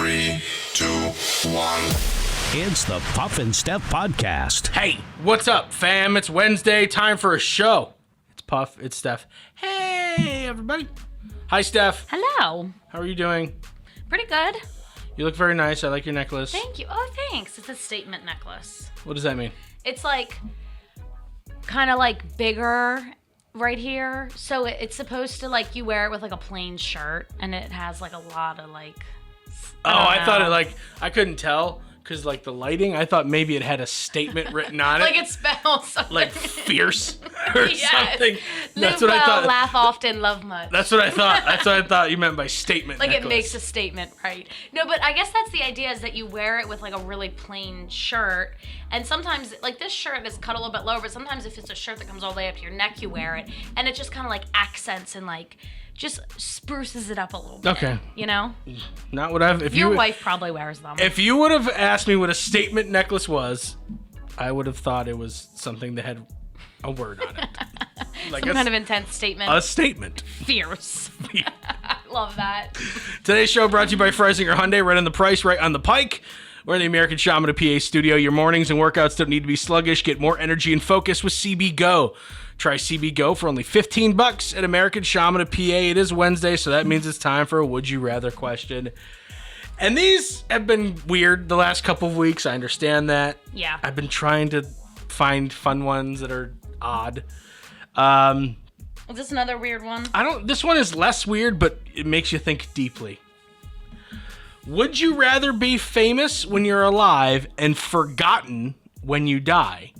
3, 2, 1. It's the Puff and Steph podcast. Hey, what's up, fam? It's Wednesday, time for a show. It's Puff, it's Steph. Hey, everybody. Hi, Steph. Hello. How are you doing? Pretty good. You look very nice. I like your necklace. Thank you. Oh, thanks. It's a statement necklace. What does that mean? It's like kind of like bigger right here. So it's supposed to like you wear it with like a plain shirt and it has like a lot of like. I thought it like, I couldn't tell because like the lighting, I thought maybe it had a statement written on it. Like it spells something. Like fierce or something. That's what I thought. Laugh often, love much. That's what I thought. That's what I thought you meant by statement like necklace. It makes a statement, right? No, but I guess that's the idea is that you wear it with like a really plain shirt. And sometimes, like this shirt is cut a little bit lower, but sometimes if it's a shirt that comes all the way up to your neck, you wear it. And it just kind of like accents and like just spruces it up a little bit. Okay. You know? Not what I've... Your wife probably wears them. If you would have asked me what a statement necklace was, I would have thought it was something that had a word on it. Like some kind of intense statement. A statement. Fierce. I love that. Today's show brought to you by Freisinger Hyundai. Right on the price, right on the pike. We're in the American Shaman of PA studio. Your mornings and workouts don't need to be sluggish. Get more energy and focus with CB Go. Try CB Go for only $15 at American Shaman of PA. It is Wednesday, so that means it's time for a Would You Rather question. And these have been weird the last couple of weeks. I understand that. Yeah. I've been trying to find fun ones that are odd. Is this another weird one? This one is less weird, but it makes you think deeply. Would you rather be famous when you're alive and forgotten when you die?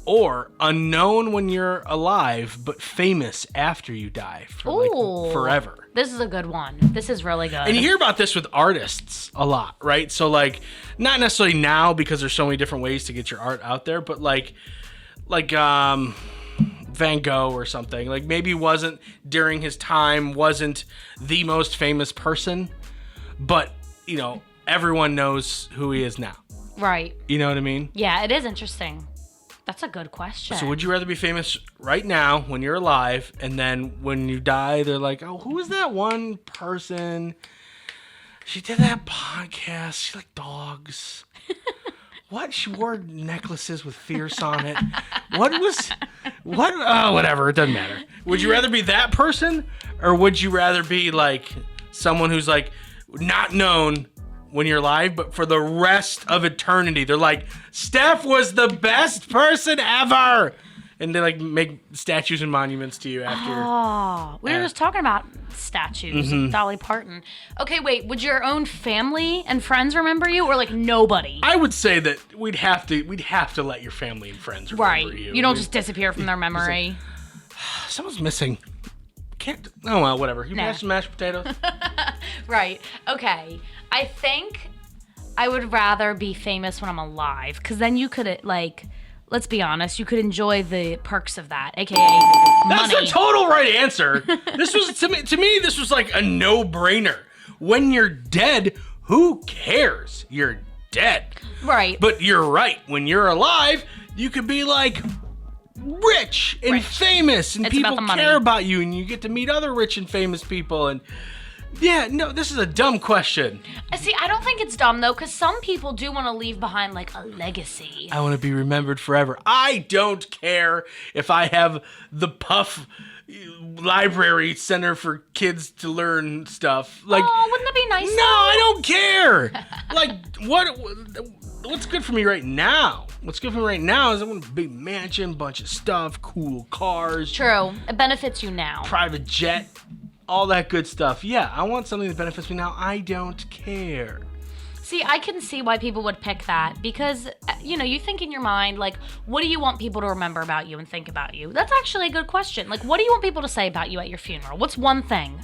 Or unknown when you're alive, but famous after you die for forever? This is a good one. This is really good. And you hear about this with artists a lot, right? So like, not necessarily now because there's so many different ways to get your art out there, but like Van Gogh or something. Like maybe wasn't during his time, wasn't the most famous person, but you know, everyone knows who he is now. Right. You know what I mean? Yeah, it is interesting. That's a good question. So would you rather be famous right now when you're alive, and then when you die, they're like, oh, who was that one person? She did that podcast. She liked dogs. What? She wore necklaces with fierce on it. What? Oh, whatever. It doesn't matter. Would you rather be that person, or would you rather be like someone who's like not known when you're alive, but for the rest of eternity, they're like, Steph was the best person ever, and they like make statues and monuments to you after. Oh, we were just talking about statues. Dolly Parton. Okay, wait. Would your own family and friends remember you, or like nobody? I would say that we'd have to let your family and friends remember you. You don't just disappear from their memory. Someone's missing. Can't. Oh well, whatever. You have some mashed potatoes. Right. Okay. I think I would rather be famous when I'm alive, because then you could, like, let's be honest, you could enjoy the perks of that, aka money. That's the total right answer. This was to me. This was like a no-brainer. When you're dead, who cares? You're dead. Right. But you're right. When you're alive, you could be like rich and famous, and it's people about the money. care about you, and you get to meet other rich and famous people. And yeah, no, this is a dumb question. See, I don't think it's dumb, though, because some people do want to leave behind, like, a legacy. I want to be remembered forever. I don't care if I have the Puff Library Center for kids to learn stuff. Like, oh, wouldn't that be nice? No, I don't care. Like, what's good for me right now? What's good for me right now is I want a big mansion, bunch of stuff, cool cars. True. It benefits you now. Private jet. All that good stuff. Yeah, I want something that benefits me now. I don't care. See, I can see why people would pick that because, you know, you think in your mind, like, what do you want people to remember about you and think about you? That's actually a good question. Like, what do you want people to say about you at your funeral? What's one thing?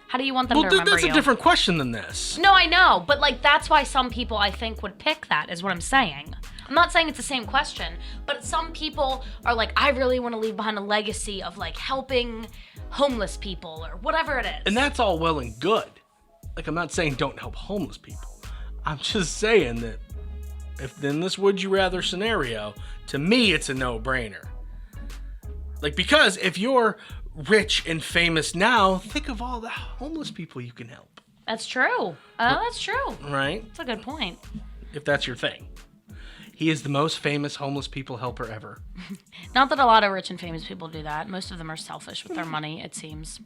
How do you want them to remember that's you? a different question than this. No, I know, but, like, that's why some people, I think, would pick that, is what I'm saying. I'm not saying it's the same question, but some people are like, I really want to leave behind a legacy of, like, helping homeless people or whatever it is. And that's all well and good. Like, I'm not saying don't help homeless people. I'm just saying that if in this would you rather scenario, to me, it's a no-brainer. Like, because if you're rich and famous now, think of all the homeless people you can help. That's true. Oh, that's true. Right? That's a good point. If that's your thing. He is the most famous homeless people helper ever. Not that a lot of rich and famous people do that. Most of them are selfish with their money, it seems.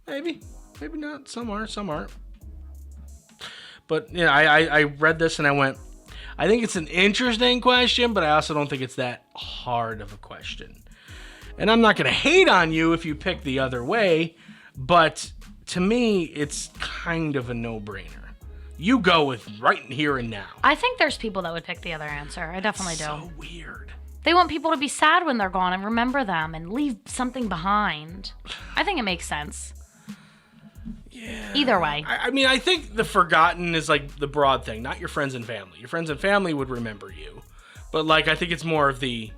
Maybe. Maybe not. Some are, some aren't. But, yeah, I read this and I went, I think it's an interesting question, but I also don't think it's that hard of a question. And I'm not going to hate on you if you pick the other way, but to me, it's kind of a no-brainer. You go with right here and now. I think there's people that would pick the other answer. I definitely do. So weird. They want people to be sad when they're gone and remember them and leave something behind. I think it makes sense. Yeah. Either way. I mean, I think the forgotten is like the broad thing, not your friends and family. Your friends and family would remember you. But like, I think it's more of the,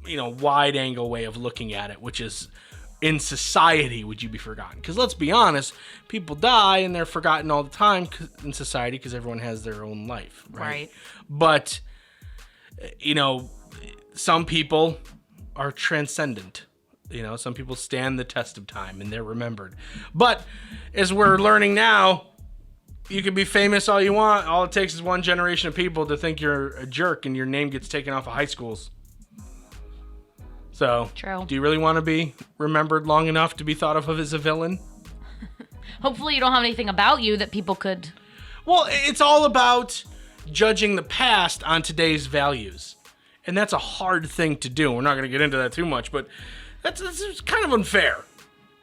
wide angle way of looking at it, which is in society, would you be forgotten? Because let's be honest, people die and they're forgotten all the time in society because everyone has their own life. Right. But, some people are transcendent. Some people stand the test of time and they're remembered. But as we're learning now, you can be famous all you want. All it takes is one generation of people to think you're a jerk and your name gets taken off of high schools. So, true. Do you really want to be remembered long enough to be thought of as a villain? Hopefully you don't have anything about you that people could... Well, it's all about judging the past on today's values. And that's a hard thing to do. We're not going to get into that too much, but that's kind of unfair.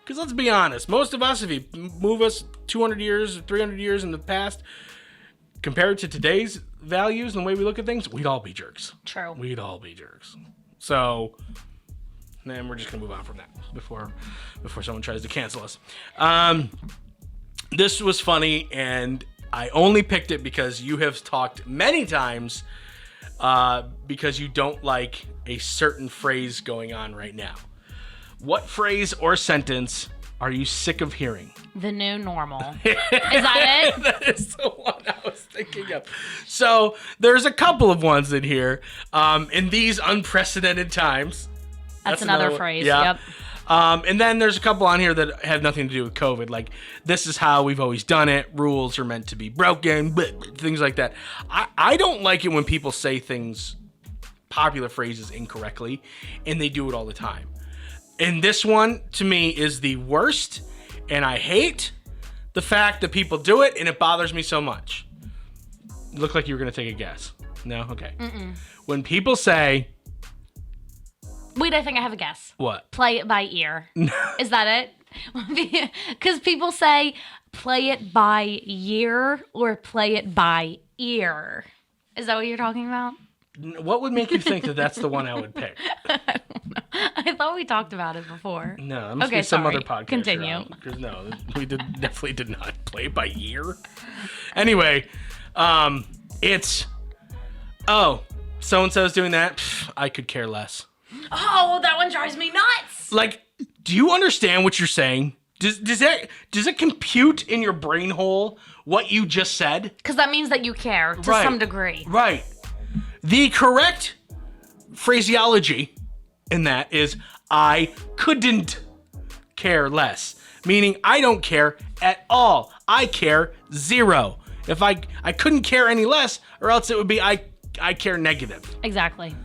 Because let's be honest, most of us, if you move us 200 years or 300 years in the past, compared to today's values and the way we look at things, we'd all be jerks. True. We'd all be jerks. So... and we're just going to move on from that before someone tries to cancel us. This was funny, and I only picked it because you have talked many times because you don't like a certain phrase going on right now. What phrase or sentence are you sick of hearing? The new normal. Is that it? That is the one I was thinking of. So there's a couple of ones in here in these unprecedented times. That's another phrase. Yeah. Yep. And then there's a couple on here that have nothing to do with COVID. Like, this is how we've always done it. Rules are meant to be broken. Things like that. I don't like it when people say popular phrases incorrectly, and they do it all the time. And this one, to me, is the worst. And I hate the fact that people do it, and it bothers me so much. You look like you were going to take a guess. No? Okay. Mm-mm. When people say... Wait, I think I have a guess. What? Play it by ear. Is that it? Because people say play it by year or play it by ear. Is that what you're talking about? What would make you think that that's the one I would pick? I don't know. I thought we talked about it before. No, it must be some other podcast. Continue. Because no, we definitely did not play it by year. Anyway, it's so-and-so's doing that. Pff, I could care less. Oh, that one drives me nuts. Like, do you understand what you're saying? Does it compute in your brain hole what you just said? Because that means that you care to some degree. Right. The correct phraseology in that is I couldn't care less. Meaning I don't care at all. I care zero. If I couldn't care any less, or else it would be I care negative. Exactly.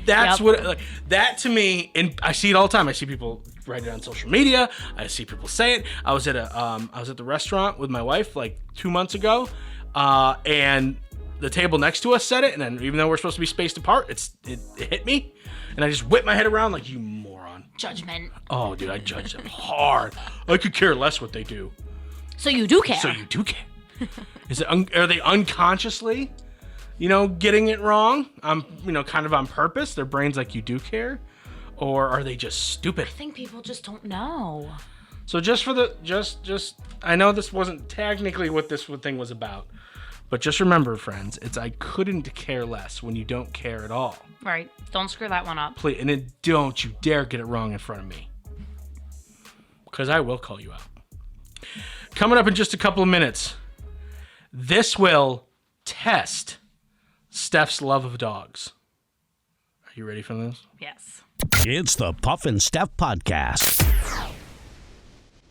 That's what that to me, and I see it all the time. I see people write it on social media. I see people say it. I was at the restaurant with my wife like 2 months ago, and the table next to us said it, and then even though we're supposed to be spaced apart, it hit me, and I just whipped my head around like, you moron. Judgment. Oh, dude, I judge them hard. I could care less what they do. So you do care. Are they unconsciously, getting it wrong? Kind of on purpose. Their brain's like, you do care, or are they just stupid? I think people just don't know. So just for I know this wasn't technically what this thing was about, but just remember, friends, it's I couldn't care less when you don't care at all. Right. Don't screw that one up. Please, and then don't you dare get it wrong in front of me, because I will call you out. Coming up in just a couple of minutes, this will test Steph's love of dogs. Are you ready for this? Yes. It's the Puff and Steph Podcast.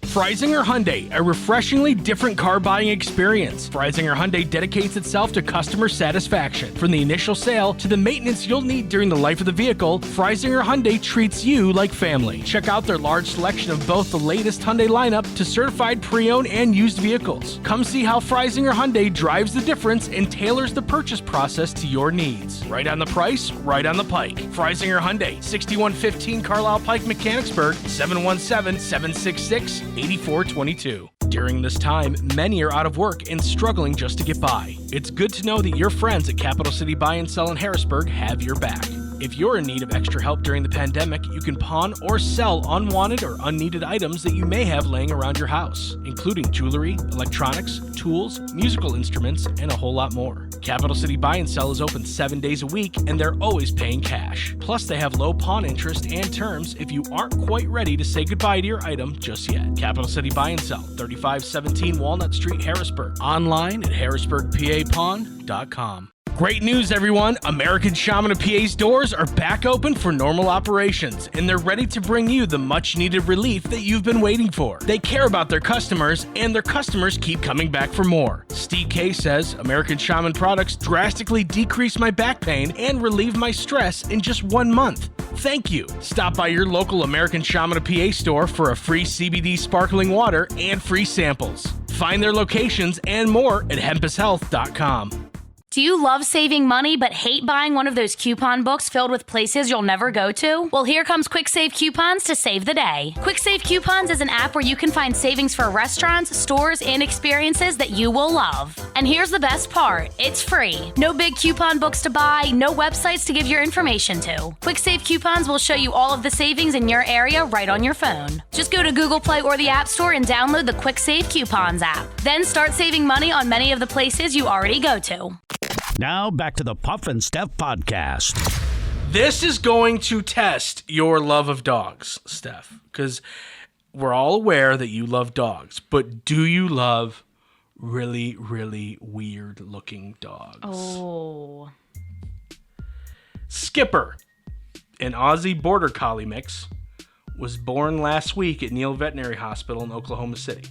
Freisinger Hyundai, a refreshingly different car buying experience. Freisinger Hyundai dedicates itself to customer satisfaction. From the initial sale to the maintenance you'll need during the life of the vehicle, Freisinger Hyundai treats you like family. Check out their large selection of both the latest Hyundai lineup to certified pre-owned and used vehicles. Come see how Freisinger Hyundai drives the difference and tailors the purchase process to your needs. Right on the price, right on the pike. Freisinger Hyundai, 6115 Carlisle Pike, Mechanicsburg, 717-766-8422. During this time, many are out of work and struggling just to get by. It's good to know that your friends at Capital City Buy and Sell in Harrisburg have your back. If you're in need of extra help during the pandemic, you can pawn or sell unwanted or unneeded items that you may have laying around your house, including jewelry, electronics, tools, musical instruments, and a whole lot more. Capital City Buy and Sell is open 7 days a week, and they're always paying cash. Plus, they have low pawn interest and terms if you aren't quite ready to say goodbye to your item just yet. Capital City Buy and Sell, 3517 Walnut Street, Harrisburg. Online at harrisburgpapawn.com. Great news, everyone! American Shaman of PA's doors are back open for normal operations, and they're ready to bring you the much-needed relief that you've been waiting for. They care about their customers, and their customers keep coming back for more. Steve K says, American Shaman products drastically decrease my back pain and relieve my stress in just 1 month. Thank you. Stop by your local American Shaman of PA store for a free CBD sparkling water and free samples. Find their locations and more at hempushealth.com. Do you love saving money but hate buying one of those coupon books filled with places you'll never go to? Well, here comes Quick Save Coupons to save the day. Quick Save Coupons is an app where you can find savings for restaurants, stores, and experiences that you will love. And here's the best part. It's free. No big coupon books to buy, no websites to give your information to. Quick Save Coupons will show you all of the savings in your area right on your phone. Just go to Google Play or the App Store and download the Quick Save Coupons app. Then start saving money on many of the places you already go to. Now back to the Puff and Steph podcast. This is going to test your love of dogs, Steph, because we're all aware that you love dogs, but do you love really, really weird-looking dogs? Oh. Skipper, an Aussie Border Collie mix, was born last week at Neal Veterinary Hospital in Oklahoma City.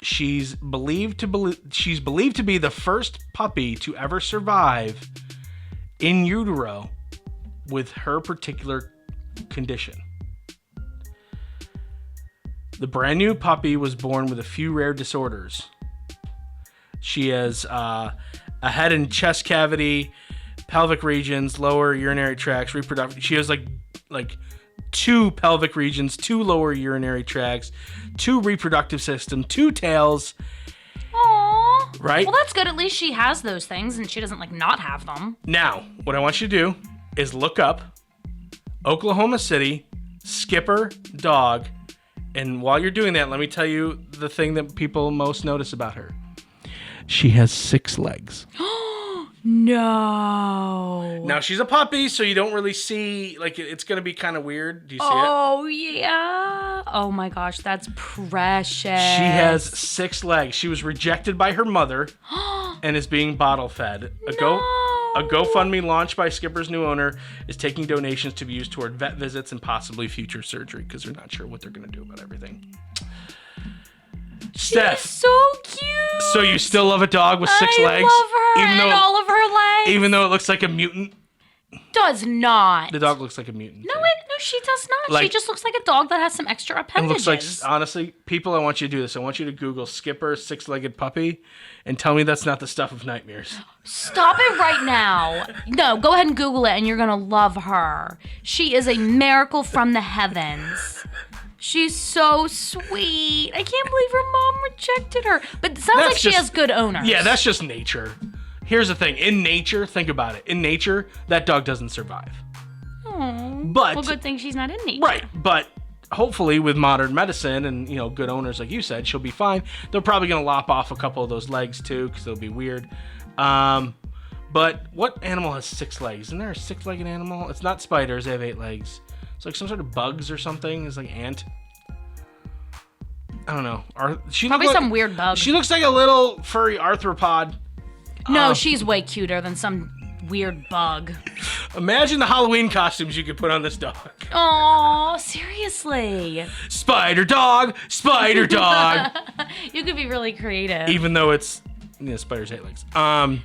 She's believed to be the first puppy to ever survive in utero with her particular condition. The brand new puppy was born with a few rare disorders. She has a head and chest cavity, pelvic regions, lower urinary tracts, reproductive. She has like 2 pelvic regions, 2 lower urinary tracts, 2 reproductive system, 2 tails. Aww. Right? Well, that's good. At least she has those things and she doesn't not have them. Now, what I want you to do is look up Oklahoma City Skipper dog. And while you're doing that, let me tell you the thing that people most notice about her. She has 6 legs. No. Now, she's a puppy, so you don't really see, it's going to be kind of weird. Do you see it? Oh, yeah. Oh, my gosh. That's precious. She has 6 legs. She was rejected by her mother and is being bottle fed. A GoFundMe launched by Skipper's new owner is taking donations to be used toward vet visits and possibly future surgery because they're not sure what they're going to do about everything. Steph. She's so cute. So you still love a dog with 6 legs? I love her and all of her legs. Even though it looks like a mutant? Does not. The dog looks like a mutant. No, she does not. She Like- just looks like a dog that has some extra It appendages. looks like, honestly, people, I want you to do this. I want you to Google Skipper 6-legged puppy and tell me that's not the stuff of nightmares. Stop it right now. No, go ahead and Google it and you're going to love her. She is a miracle from the heavens. She's so sweet. I can't believe her mom rejected her. But it sounds like she has good owners. Yeah, that's just nature. Here's the thing. In nature, think about it. In nature, that dog doesn't survive. But Well, good thing she's not in nature. right, but hopefully with modern medicine and, good owners like you said, she'll be fine. They're probably going to lop off a couple of those legs too because it'll be weird. But what animal has 6 legs? Isn't there a 6-legged animal? It's not spiders. They have 8 legs. It's like some sort of bugs or something. It's like ant. I don't know. Probably some weird bug. She looks like a little furry arthropod. No, she's way cuter than some weird bug. Imagine the Halloween costumes you could put on this dog. Oh, seriously. Spider dog, spider dog. You could be really creative. Even though it's, spiders hate legs.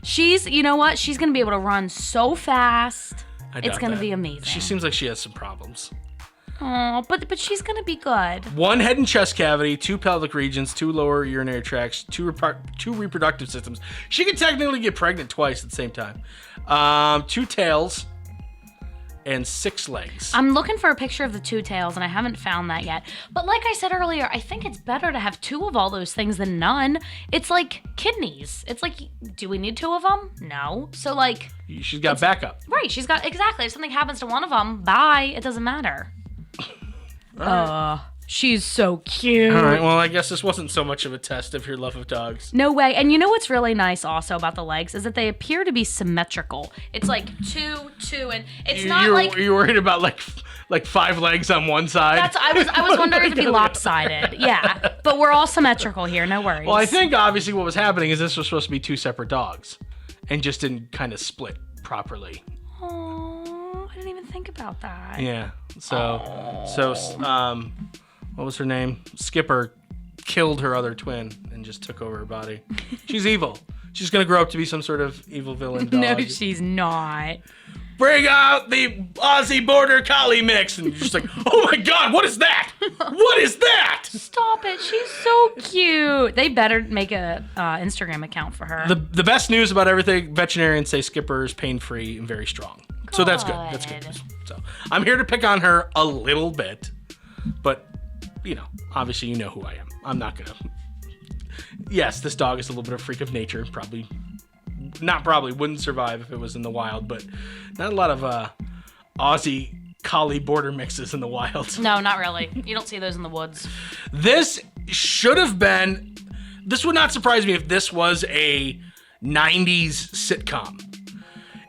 She's, you know what? She's going to be able to run so fast. It's going to be amazing. She seems like she has some problems. Oh, but she's going to be good. 1 head and chest cavity, 2 pelvic regions, 2 lower urinary tracts, 2 reproductive systems. She could technically get pregnant twice at the same time. 2 tails and 6 legs. I'm looking for a picture of the 2 tails, and I haven't found that yet. But like I said earlier, I think it's better to have 2 of all those things than none. It's like kidneys. It's like, do we need 2 of them? No. So like... She's got backup. Right, she's got... Exactly. If something happens to one of them, bye. It doesn't matter. She's so cute. All right, well, I guess this wasn't so much of a test of your love of dogs. No way. And you know what's really nice also about the legs is that they appear to be symmetrical. It's like 2, 2, and it's not like... You're worried about like 5 legs on one side? I was wondering if it'd be lopsided. Yeah, but we're all symmetrical here. No worries. Well, I think obviously what was happening is this was supposed to be 2 separate dogs and just didn't kind of split properly. Oh, I didn't even think about that. Yeah. So, what was her name? Skipper killed her other twin and just took over her body. She's evil. She's gonna grow up to be some sort of evil villain dog. No, she's not. Bring out the Aussie Border Collie mix, and you're just like, oh my God, what is that? What is that? Stop it. She's so cute. They better make a Instagram account for her. The best news about everything, veterinarians say Skipper is pain-free and very strong. So that's good. That's good. So I'm here to pick on her a little bit, but obviously you know who I am. I'm not gonna. Yes, this dog is a little bit of a freak of nature. Wouldn't survive if it was in the wild, but not a lot of Aussie Collie border mixes in the wild. No, not really. You don't see those in the woods. This would not surprise me if this was a 90s sitcom.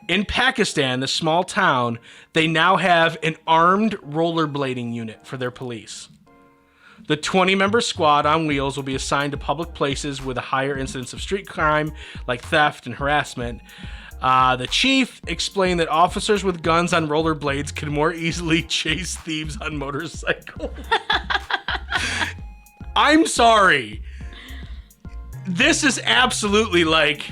In Pakistan, the small town, they now have an armed rollerblading unit for their police. The 20-member squad on wheels will be assigned to public places with a higher incidence of street crime, like theft and harassment. The chief explained that officers with guns on rollerblades can more easily chase thieves on motorcycles. I'm sorry. This is absolutely like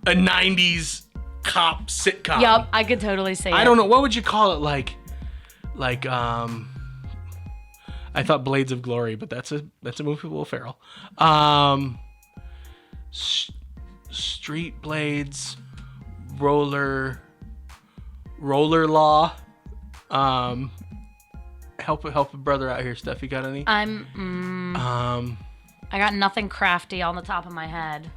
a 90s cop sitcom. Yup, I could totally say I don't know. What would you call it? Like, I thought Blades of Glory, but that's a movie with Will Ferrell. Street Blades, Roller Law. Help a brother out here, Steph. You got any? I got nothing crafty on the top of my head.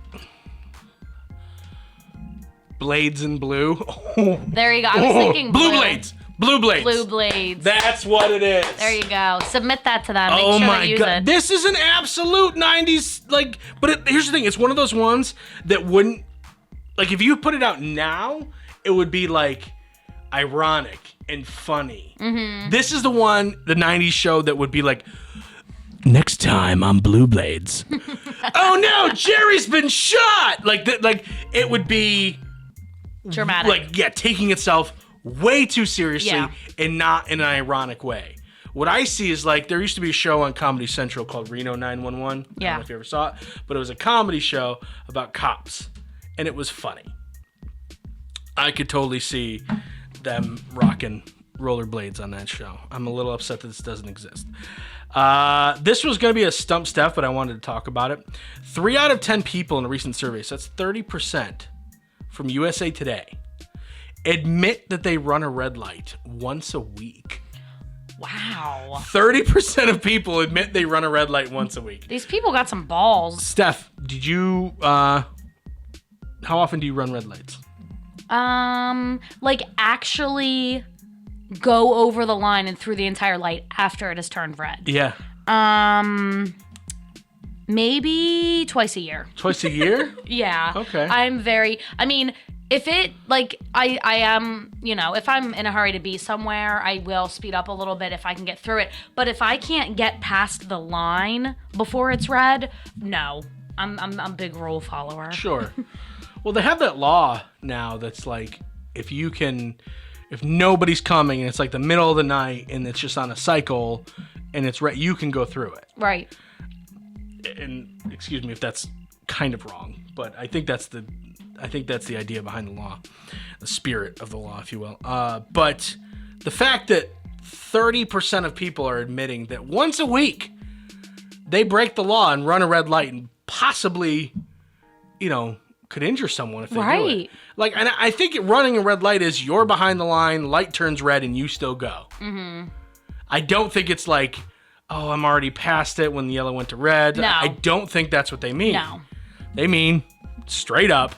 Blades in Blue. There you go. I was thinking Blue Blades. Blue Blades. Blue Blades. That's what it is. There you go. Submit that to them. Make Oh sure my they use God. it. This is an absolute 90s, here's the thing. It's one of those ones that wouldn't, if you put it out now, it would be ironic and funny. Mm-hmm. This is the 90s show that would be next time on Blue Blades. Oh no, Jerry's been shot. It would be dramatic. Taking itself way too seriously and not in an ironic way. What I see is there used to be a show on Comedy Central called Reno 911. I don't know if you ever saw it, but it was a comedy show about cops, and it was funny. I could totally see them rocking rollerblades on that show. I'm a little upset that this doesn't exist. This was going to be a stump Steph, but I wanted to talk about it. 3 out of 10 people in a recent survey, so that's 30% from USA Today, admit that they run a red light once a week. Wow. 30% of people admit they run a red light once a week. These people got some balls. Steph, did you, how often do you run red lights? Actually go over the line and through the entire light after it has turned red. Yeah. Maybe twice a year. Twice a year? Yeah. Okay. If it, I am, if I'm in a hurry to be somewhere, I will speed up a little bit if I can get through it. But if I can't get past the line before it's red, no. I'm a big rule follower. Sure. Well, they have that law now that's like, if nobody's coming and it's like the middle of the night and it's just on a cycle and it's you can go through it. Right. And excuse me if that's kind of wrong, but I think that's the idea behind the law, the spirit of the law, if you will. But the fact that 30% of people are admitting that once a week they break the law and run a red light and possibly, could injure someone if they do it. Like, and I think running a red light is you're behind the line, light turns red, and you still go. Mm-hmm. I don't think it's like, oh, I'm already past it when the yellow went to red. No. I don't think that's what they mean. No. They mean straight up,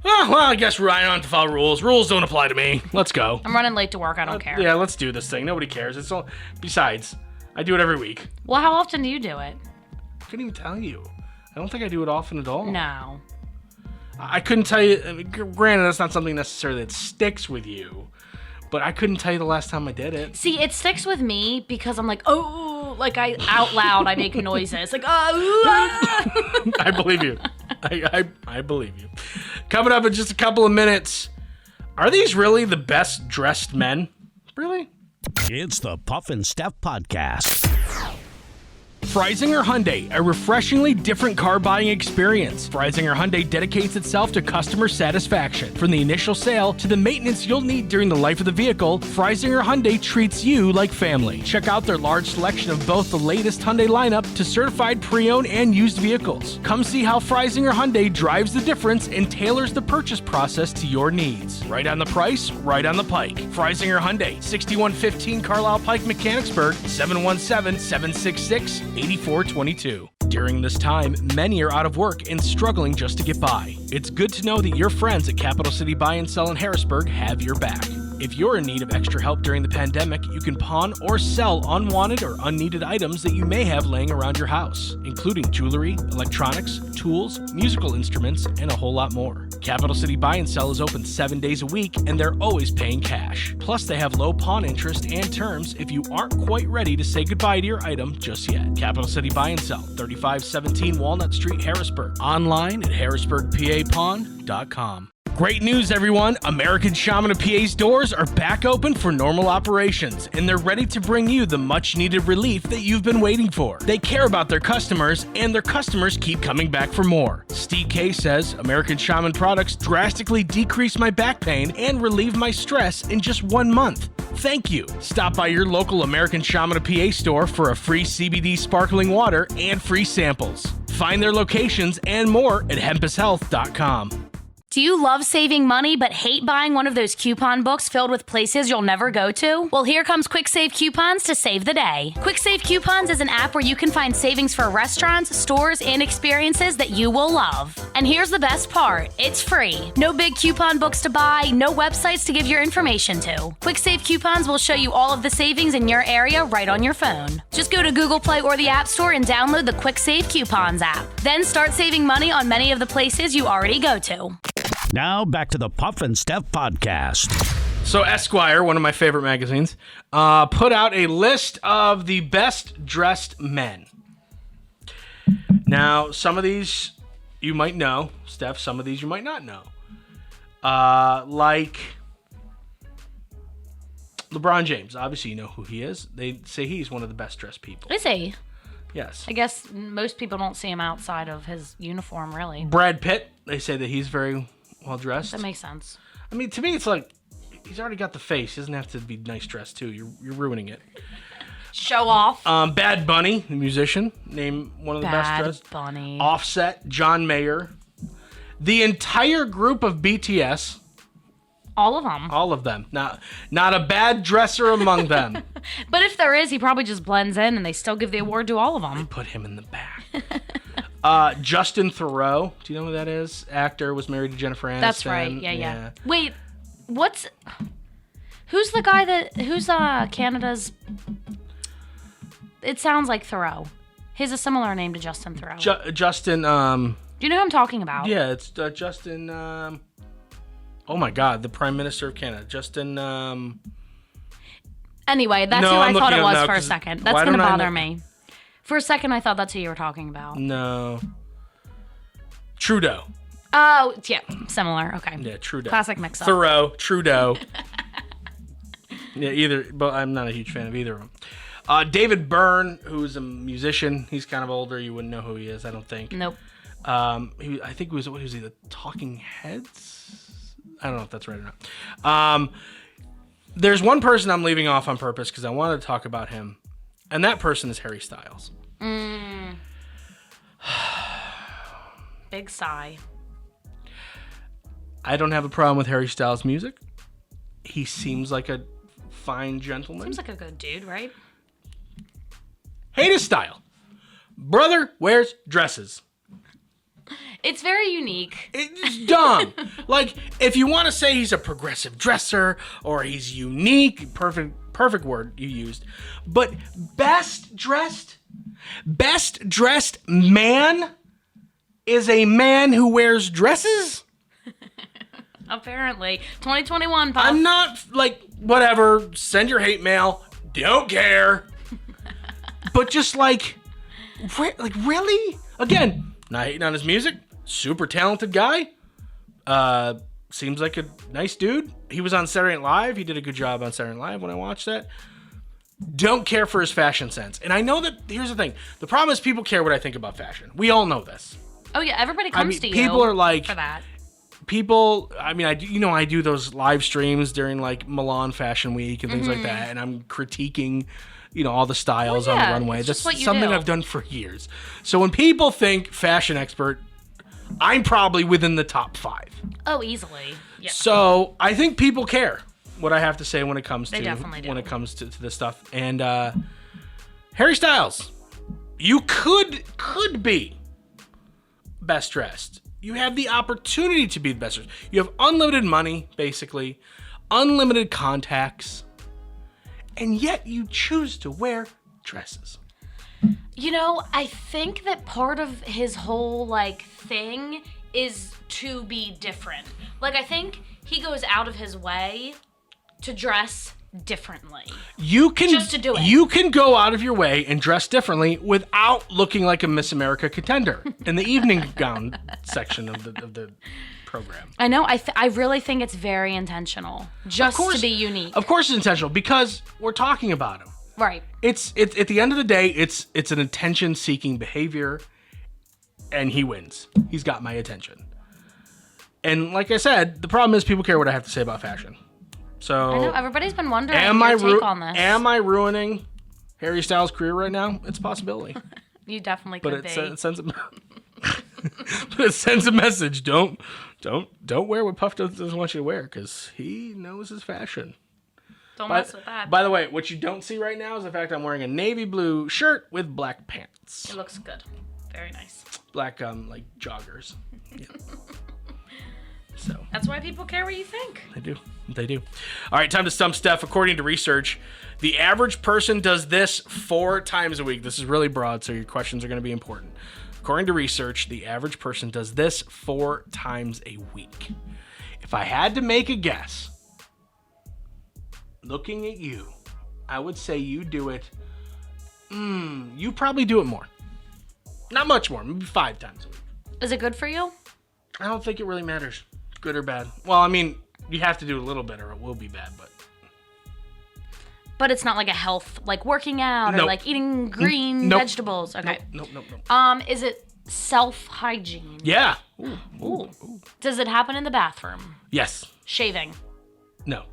well, I guess I don't have to follow rules. Rules don't apply to me. Let's go. I'm running late to work. I don't care. Yeah, let's do this thing. Nobody cares. It's all. Besides, I do it every week. Well, how often do you do it? I couldn't even tell you. I don't think I do it often at all. No. I couldn't tell you. I mean, granted, that's not something necessarily that sticks with you, but I couldn't tell you the last time I did it. See, it sticks with me because I'm like, oh, like out loud I make noises like, oh. Ah. I believe you. I believe you. Coming up in just a couple of minutes. Are these really the best dressed men? Really? It's the Puff and Steph Podcast. Freisinger Hyundai, a refreshingly different car buying experience. Freisinger Hyundai dedicates itself to customer satisfaction. From the initial sale to the maintenance you'll need during the life of the vehicle, Freisinger Hyundai treats you like family. Check out their large selection of both the latest Hyundai lineup to certified pre-owned and used vehicles. Come see how Freisinger Hyundai drives the difference and tailors the purchase process to your needs. Right on the price, right on the pike. Freisinger Hyundai, 6115 Carlisle Pike, Mechanicsburg, 717-766-8422. During this time, many are out of work and struggling just to get by. It's good to know that your friends at Capital City Buy and Sell in Harrisburg have your back. If you're in need of extra help during the pandemic, you can pawn or sell unwanted or unneeded items that you may have laying around your house, including jewelry, electronics, tools, musical instruments, and a whole lot more. Capital City Buy and Sell is open 7 days a week, and they're always paying cash. Plus, they have low pawn interest and terms if you aren't quite ready to say goodbye to your item just yet. Capital City Buy and Sell, 3517 Walnut Street, Harrisburg. Online at harrisburgpapawn.com. Great news, everyone! American Shaman of PA's doors are back open for normal operations, and they're ready to bring you the much-needed relief that you've been waiting for. They care about their customers, and their customers keep coming back for more. Steve K says, American Shaman products drastically decrease my back pain and relieve my stress in just 1 month. Thank you. Stop by your local American Shaman of PA store for a free CBD sparkling water and free samples. Find their locations and more at hempushealth.com. Do you love saving money but hate buying one of those coupon books filled with places you'll never go to? Well, here comes Quick Save Coupons to save the day. Quick Save Coupons is an app where you can find savings for restaurants, stores, and experiences that you will love. And here's the best part. It's free. No big coupon books to buy, no websites to give your information to. Quick Save Coupons will show you all of the savings in your area right on your phone. Just go to Google Play or the App Store and download the Quick Save Coupons app. Then start saving money on many of the places you already go to. Now back to the Puff and Steph Podcast. So Esquire, one of my favorite magazines, put out a list of the best dressed men. Now, some of these you might know, Steph. Some of these you might not know. Like LeBron James. Obviously, you know who he is. They say he's one of the best dressed people. Is he? Yes. I guess most people don't see him outside of his uniform, really. Brad Pitt. They say that he's very well dressed. That makes sense. I mean, to me, it's like he's already got the face. He doesn't have to be nice dressed too. You're ruining it. Show off. Bad Bunny, the musician, named one of the best dressed. Bad Bunny. Offset, John Mayer, the entire group of BTS. All of them. All of them. Not a bad dresser among them. But if there is, he probably just blends in, and they still give the award to all of them. They put him in the back. Justin Theroux. Do you know who that is? Actor, was married to Jennifer Aniston. That's right. Yeah. Wait, who's the guy who's Canada's? It sounds like Thoreau. He has a similar name to Justin Theroux. Justin. Do you know who I'm talking about? Yeah, it's Justin. Oh my God, the Prime Minister of Canada, Justin. Anyway, that's who I thought it was for a second. That's going to bother know? me. For a second, I thought that's who you were talking about. No. Trudeau. Oh, yeah, similar. Okay. Yeah, Trudeau. Classic mix-up. Thoreau, Trudeau. Yeah, either, but I'm not a huge fan of either of them. David Byrne, who's a musician. He's kind of older. You wouldn't know who he is, I don't think. Nope. I think what was he? The Talking Heads? I don't know if that's right or not. There's one person I'm leaving off on purpose because I wanted to talk about him, and that person is Harry Styles. Big sigh. I don't have a problem with Harry Styles' music. He seems like a fine gentleman. Seems like a good dude, right? Hate his style. Brother wears dresses. It's very unique. It's dumb. Like, if you want to say he's a progressive dresser or he's unique, perfect word you used. But best dressed man is a man who wears dresses? Apparently. 2021, Puff. I'm not, like, whatever, send your hate mail, don't care. But just, like, really? Again, not hating on his music, super talented guy. Seems like a nice dude. He was on Saturday Night Live. He did a good job on Saturday Night Live when I watched that. Don't care for his fashion sense. And I know that, here's the thing. The problem is people care what I think about fashion. We all know this. Oh, yeah, everybody comes to you people are like, for that. I do those live streams during like Milan Fashion Week and things like that, and I'm critiquing, all the styles on the runway. That's something I've done for years. So when people think fashion expert, I'm probably within the top 5. Oh, easily. Yeah. So I think people care what I have to say when it comes They definitely do. when it comes to this stuff. And Harry Styles, you could be best dressed. You have the opportunity to be the best dressed. You have unlimited money, basically, unlimited contacts, and yet you choose to wear dresses. I think that part of his whole, thing is to be different. I think he goes out of his way to dress differently. Just to do it. You can go out of your way and dress differently without looking like a Miss America contender in the evening gown section of the program. I know. I really think it's very intentional, just to be unique. Of course, it's intentional because we're talking about him. Right. It's at the end of the day, it's an attention-seeking behavior, and he wins. He's got my attention. And like I said, the problem is people care what I have to say about fashion. So I know everybody's been wondering your take on this. Am I ruining Harry Styles' career right now? It's a possibility. You definitely could be. It sends a message. Don't wear what Puff doesn't want you to wear because he knows his fashion. Don't mess with that. By the way, what you don't see right now is the fact I'm wearing a navy blue shirt with black pants. It looks good. Very nice. Black joggers. Yeah. So that's why people care what you think. They do. All right, time to stump Steph. According to research, the average person does this 4 times a week. This is really broad, so your questions are going to be important. According to research, the average person does this 4 times a week. If I had to make a guess, looking at you, I would say you do it. You probably do it more. Not much more, maybe 5 times a week. Is it good for you? I don't think it really matters, good or bad. Well, I mean, you have to do a little bit or it will be bad, But it's not like a health, like working out or like eating green vegetables. Okay. Nope. Is it self-hygiene? Yeah. Ooh. Does it happen in the bathroom? Yes. Shaving? No.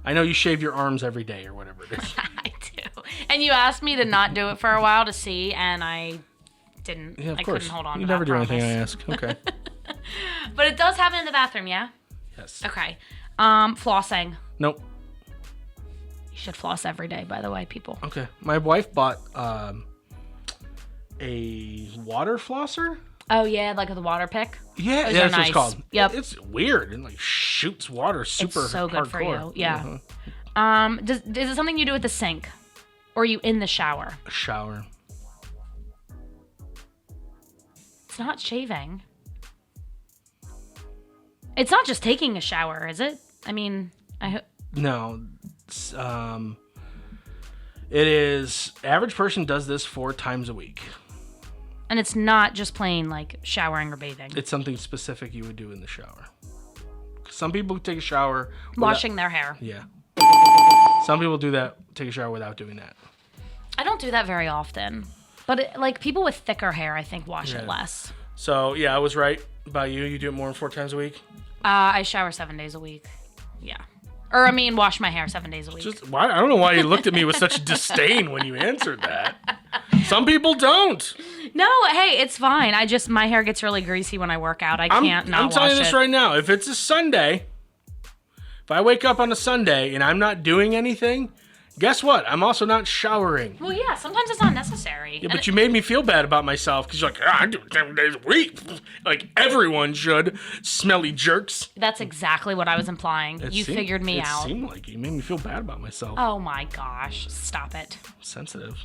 I know you shave your arms every day or whatever it is. I do. And you asked me to not do it for a while to see, and I didn't. Yeah, of I course. couldn't hold on you to that never do promise. anything I ask. Okay. But it does happen in the bathroom, yeah? Yes. Okay. Flossing. Nope. You should floss every day, by the way, people. Okay. My wife bought a water flosser. Oh, yeah, like the water pick? Yeah, Those that's are what it's nice. called. Yep. It's weird and shoots water super hardcore. It's so good for you. Yeah. Is it something you do at the sink? Or are you in the shower? A shower. It's not shaving. It's not just taking a shower, is it? I mean, No. It is, average person does this 4 times a week. And it's not just plain like showering or bathing. It's something specific you would do in the shower. Some people take a shower Washing their hair. Yeah. Some people take a shower without doing that. I don't do that very often. But like people with thicker hair, I think wash it less. So, yeah, I was right about you. You do it more than 4 times a week? I shower 7 days a week. Yeah. Or, I mean, wash my hair 7 days a week. I don't know why you looked at me with such disdain when you answered that. Some people don't. No, hey, it's fine. My hair gets really greasy when I work out. I can't not wash it. I'm telling you this right now. If it's a Sunday, if I wake up on a Sunday and I'm not doing anything, guess what? I'm also not showering. Well, yeah, sometimes it's not necessary. Yeah, but you made me feel bad about myself because you're like, I do it 7 days a week. Like everyone should. Smelly jerks. That's exactly what I was implying. You figured me out. It seemed like you made me feel bad about myself. Oh my gosh. Stop it. Sensitive.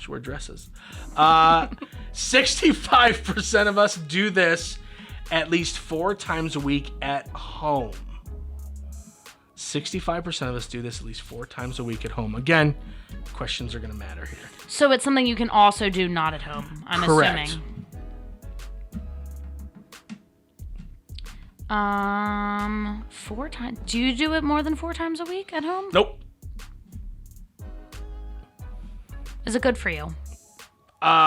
Should wear dresses. 65% of us do this at least 4 times a week at home. 65% of us do this at least 4 times a week at home. Again, questions are going to matter here. So it's something you can also do not at home, I'm Correct. assuming. 4 times. Do you do it more than 4 times a week at home? Nope. Is it good for you?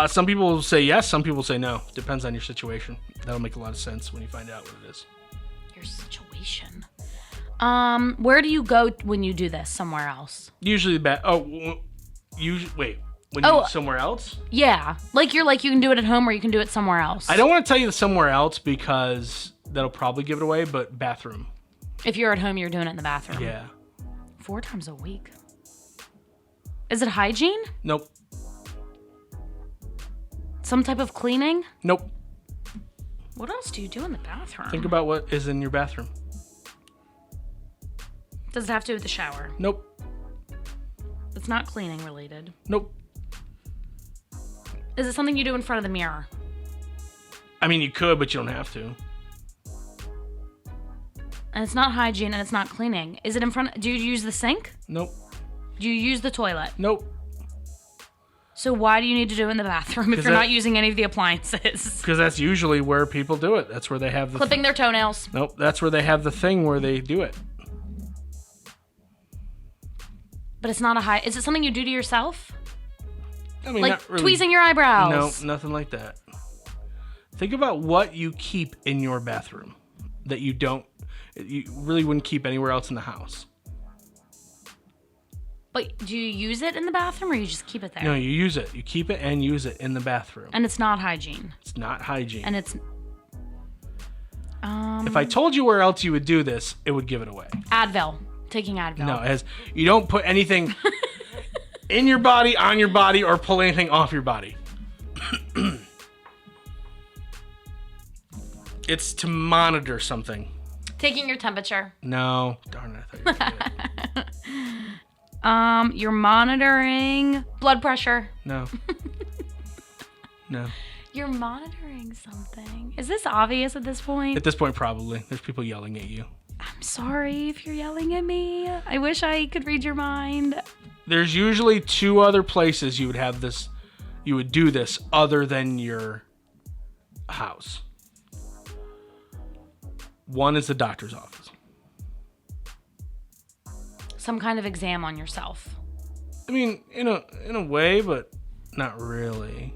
Some people will say yes, some people say no. Depends on your situation. That'll make a lot of sense when you find out what it is. Your situation. Where do you go when you do this? Somewhere else? Usually when you somewhere else? Yeah. Like you can do it at home or you can do it somewhere else. I don't want to tell you somewhere else because that'll probably give it away, but bathroom. If you're at home, you're doing it in the bathroom. Yeah. 4 times a week. Is it hygiene? Nope. Some type of cleaning? Nope. What else do you do in the bathroom? Think about what is in your bathroom. Does it have to do with the shower? Nope. It's not cleaning related. Nope. Is it something you do in front of the mirror? I mean, you could, but you don't have to. And it's not hygiene and it's not cleaning. Is it in front? Do you use the sink? Nope. Do you use the toilet? Nope. So why do you need to do it in the bathroom if you're not using any of the appliances? Because that's usually where people do it. That's where they have the clipping their toenails. Nope. That's where they have the thing where they do it. But it's not is it something you do to yourself? I mean, like not really. tweezing your eyebrows? No, nothing like that. Think about what you keep in your bathroom that you really wouldn't keep anywhere else in the house. But do you use it in the bathroom or you just keep it there? No, you use it. You keep it and use it in the bathroom. And it's not hygiene. It's not hygiene. And it's... If I told you where else you would do this, it would give it away. Advil. Taking Advil. No, you don't put anything in your body, on your body, or pull anything off your body. It's to monitor something. Taking your temperature. No. Darn it, I thought you were gonna do it. You're monitoring blood pressure. No. No. You're monitoring something. Is this obvious at this point? At this point, probably. There's people yelling at you. I'm sorry if you're yelling at me. I wish I could read your mind. There's usually 2 other places you would do this other than your house. One is the doctor's office. Some kind of exam on yourself. I mean, in a way, but not really.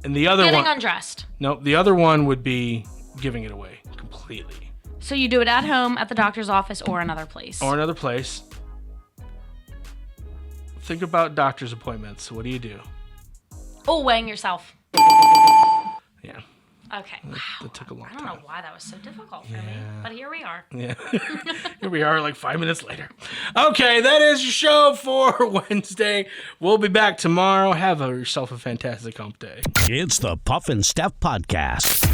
And the other Getting one, undressed. No, the other one would be giving it away completely. So you do it at home, at the doctor's office, or another place. Or another place. Think about doctor's appointments. What do you do? Oh, weighing yourself. Yeah. Okay. Wow. That took a long time. I don't know why that was so difficult for me, but here we are. Yeah. Here we are like 5 minutes later. Okay, that is your show for Wednesday. We'll be back tomorrow. Have yourself a fantastic hump day. It's the Puff and Steph Podcast.